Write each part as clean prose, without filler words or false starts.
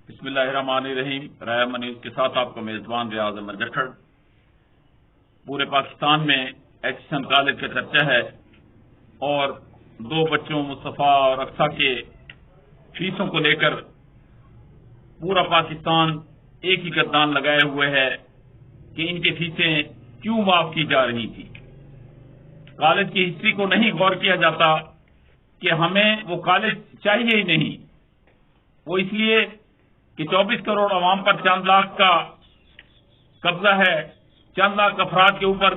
بسم اللہ الرحمن الرحیم۔ رائے منیز کے ساتھ آپ کا میزبان ریاض احمد جٹھڑ۔ پورے پاکستان میں ایکسن کالج کا چرچا ہے اور دو بچوں مصطفیٰ اور اقصیٰ کے فیسوں کو لے کر پورا پاکستان ایک ہی گردان لگائے ہوئے ہے کہ ان کی فیسیں کیوں معاف کی جا رہی تھی۔ کالج کی ہسٹری کو نہیں غور کیا جاتا کہ ہمیں وہ کالج چاہیے ہی نہیں، وہ اس لیے کہ 24 کروڑ عوام پر چند لاکھ کا قبضہ ہے، چند لاکھ افراد کے اوپر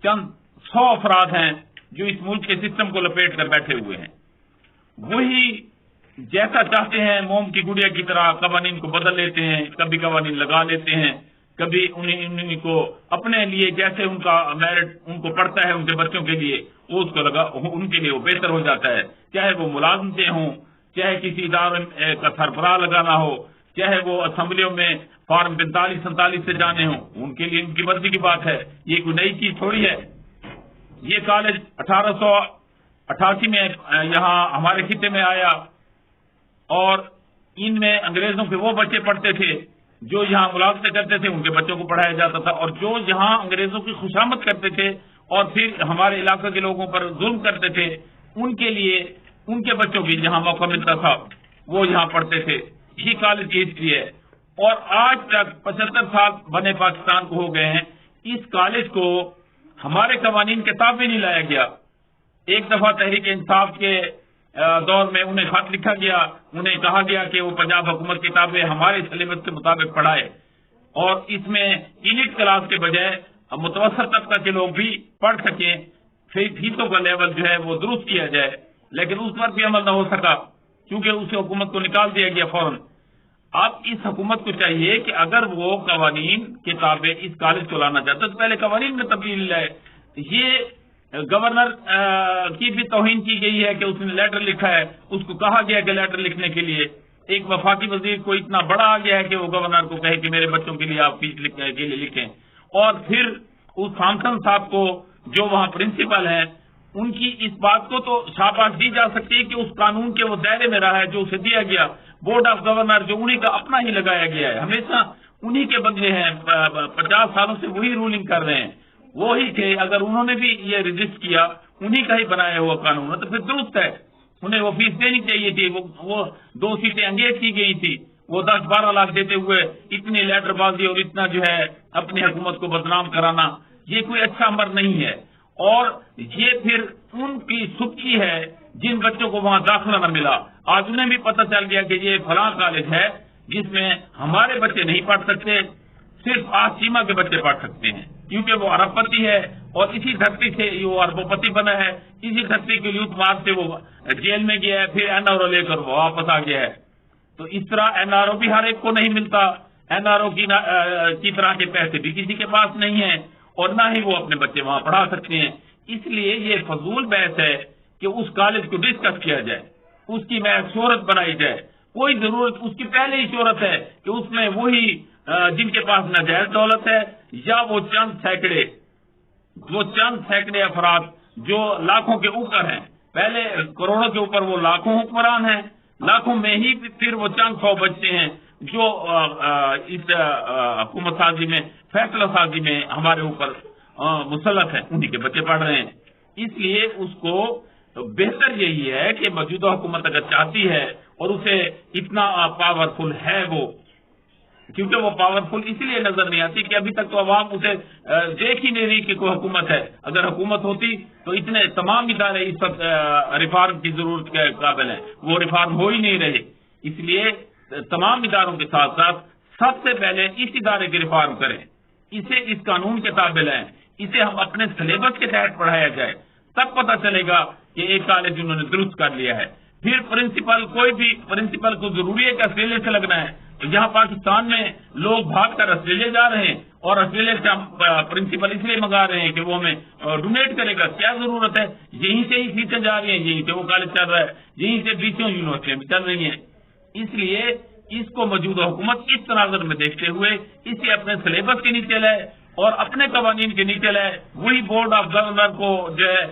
چند 100 افراد ہیں جو اس ملک کے سسٹم کو لپیٹ کر بیٹھے ہوئے ہیں۔ وہی جیسا چاہتے ہیں موم کی گڑیا کی طرح قوانین کو بدل لیتے ہیں، کبھی قوانین لگا لیتے ہیں، کبھی انہیں کو اپنے لیے جیسے ان کا میرٹ ان کو پڑتا ہے ان کے بچوں کے لیے وہ اس کو لگا ان کے لیے وہ بہتر ہو جاتا ہے، چاہے وہ ملازمتیں ہوں، چاہے کسی ادارے کا سربراہ لگانا ہو، چاہے وہ اسمبلیوں میں فارم 45-47 سے جانے ہوں، ان کے لیے ان کی مرضی کی بات ہے، یہ کوئی نئی چیز تھوڑی ہے۔ یہ کالج 1888 میں یہاں ہمارے خطے میں آیا اور ان میں انگریزوں کے وہ بچے پڑھتے تھے جو یہاں ملازمتیں کرتے تھے، ان کے بچوں کو پڑھایا جاتا تھا، اور جو یہاں انگریزوں کی خوشامد کرتے تھے اور پھر ہمارے علاقے کے لوگوں پر ظلم کرتے تھے ان کے لیے ان کے بچوں کی جہاں موقع ملتا تھا وہ یہاں پڑھتے تھے۔ یہ کالج کی ہسٹری ہے اور آج تک 75 سال بنے پاکستان کو ہو گئے ہیں، اس کالج کو ہمارے قوانین کے تابع نہیں لایا گیا۔ ایک دفعہ تحریک انصاف کے دور میں انہیں خط لکھا گیا، انہیں کہا گیا کہ وہ پنجاب حکومت کتابیں ہمارے سلیبس کے مطابق پڑھائے اور اس میں ایلیٹ کلاس کے بجائے متوسط طبقہ کے لوگ بھی پڑھ سکیں، فیسوں کا لیول جو ہے وہ درست کیا جائے، لیکن اس پر بھی عمل نہ ہو سکا کیونکہ اس حکومت کو نکال دیا گیا فوراً۔ اب اس حکومت کو چاہیے کہ اگر وہ قوانین کے تابع اس کالج کو لانا چاہتا تو پہلے قوانین میں تبدیلی لائے۔ یہ گورنر کی بھی توہین کی گئی ہے کہ اس نے لیٹر لکھا ہے، اس کو کہا گیا کہ لیٹر لکھنے کے لیے ایک وفاقی وزیر کو اتنا بڑا آ گیا ہے کہ وہ گورنر کو کہے کہ میرے بچوں کے لیے آپ فیس لکھنے کے لیے لکھیں، اور پھر اس تھامسن صاحب کو جو وہاں پرنسپل ہیں ان کی اس بات کو تو شاباش دی جا سکتی ہے کہ اس قانون کے وہ دائرے میں رہا ہے جو اسے دیا گیا، بورڈ آف گورنر جو انہی کا اپنا ہی لگایا گیا ہے، ہمیشہ انہی کے بندے ہیں، 50 سالوں سے وہی رولنگ کر رہے ہیں، وہی تھے۔ اگر انہوں نے بھی یہ رجسٹ کیا انہی کا ہی بنایا ہوا قانون ہے تو پھر درست ہے، انہیں وہ فیس دینی چاہیے تھی۔ وہ 2 سیٹیں انگیز کی گئی تھی، وہ 10-12 لاکھ دیتے ہوئے اتنی لیٹر بازی اور اتنا جو ہے اپنی حکومت کو بدنام کرانا یہ کوئی اچھا امر نہیں ہے، اور یہ پھر ان کی سبکی ہے جن بچوں کو وہاں داخلہ نہ ملا۔ آج انہیں بھی پتہ چل گیا کہ یہ فلاں کالج ہے جس میں ہمارے بچے نہیں پڑھ سکتے، صرف آسیما کے بچے پڑھ سکتے ہیں کیونکہ وہ ارب پتی ہے اور اسی دھرتی سے وہ اربوں پتی بنا ہے، اسی دھرتی کے لوٹ مار سے وہ جیل میں گیا ہے، پھر این آر او لے کر وہ واپس آ گیا ہے۔ تو اس طرح این آر او بھی ہر ایک کو نہیں ملتا، این آر او کی طرح کے پیسے بھی کسی کے پاس نہیں ہیں اور نہ ہی وہ اپنے بچے وہاں پڑھا سکتے ہیں۔ اس لیے یہ فضول بحث ہے کہ اس کالج کو ڈسکس کیا جائے، اس کی محض شہرت بنائی جائے، کوئی ضرورت اس کی پہلے ہی شہرت ہے کہ اس میں وہی جن کے پاس ناجائز دولت ہے یا وہ چند سینکڑے افراد جو لاکھوں کے اوپر ہیں، پہلے کروڑوں کے اوپر وہ لاکھوں حکمران ہیں، لاکھوں میں ہی پھر وہ چند 100 بچتے ہیں جو اس حکومت سازی میں فیصلہ سازی میں ہمارے اوپر مسلط ہیں، انہی کے بچے پڑھ رہے ہیں۔ اس لیے اس کو بہتر یہی ہے کہ موجودہ حکومت اگر چاہتی ہے اور اسے اتنا پاورفل ہے وہ، کیونکہ وہ پاورفل اس لیے نظر نہیں آتی کہ ابھی تک تو عوام اسے دیکھ ہی نہیں رہی کہ کوئی حکومت ہے۔ اگر حکومت ہوتی تو اتنے تمام ادارے اس وقت ریفارم کی ضرورت کے قابل ہیں، وہ ریفارم ہو ہی نہیں رہے۔ اس لیے تمام اداروں کے ساتھ ساتھ سب سے پہلے اس ادارے کی ریفارم کریں، اسے اس قانون کے تابع لائیں، اسے ہم اپنے سلیبس کے تحت پڑھایا جائے، تب پتہ چلے گا کہ ایک کالج انہوں نے درست کر لیا ہے۔ پھر پرنسپل کوئی بھی پرنسپل کو ضروری ہے کہ آسٹریلیا سے لگنا ہے، تو یہاں پاکستان میں لوگ بھاگ کر آسٹریلیا جا رہے ہیں اور آسٹریلیا سے ہم پرنسپل اس لیے منگا رہے ہیں کہ وہ ہمیں ڈونیٹ کرے گا، کیا ضرورت ہے؟ یہیں سے ہی فیسیں جا رہی ہیں، یہیں سے وہ کالج چل رہا ہے، یہیں سے بیسوں یونیورسٹیاں بھی چل رہی ہیں۔ اس لیے اس کو موجودہ حکومت اس تناظر میں دیکھتے ہوئے اسے اپنے سلیبس کے نیچے لائے اور اپنے قوانین کے نیچے لائے، وہی بورڈ آف گورنر کو جو ہے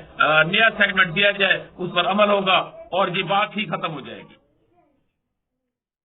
نیا سیگمنٹ دیا جائے، اس پر عمل ہوگا اور یہ بات ہی ختم ہو جائے گی۔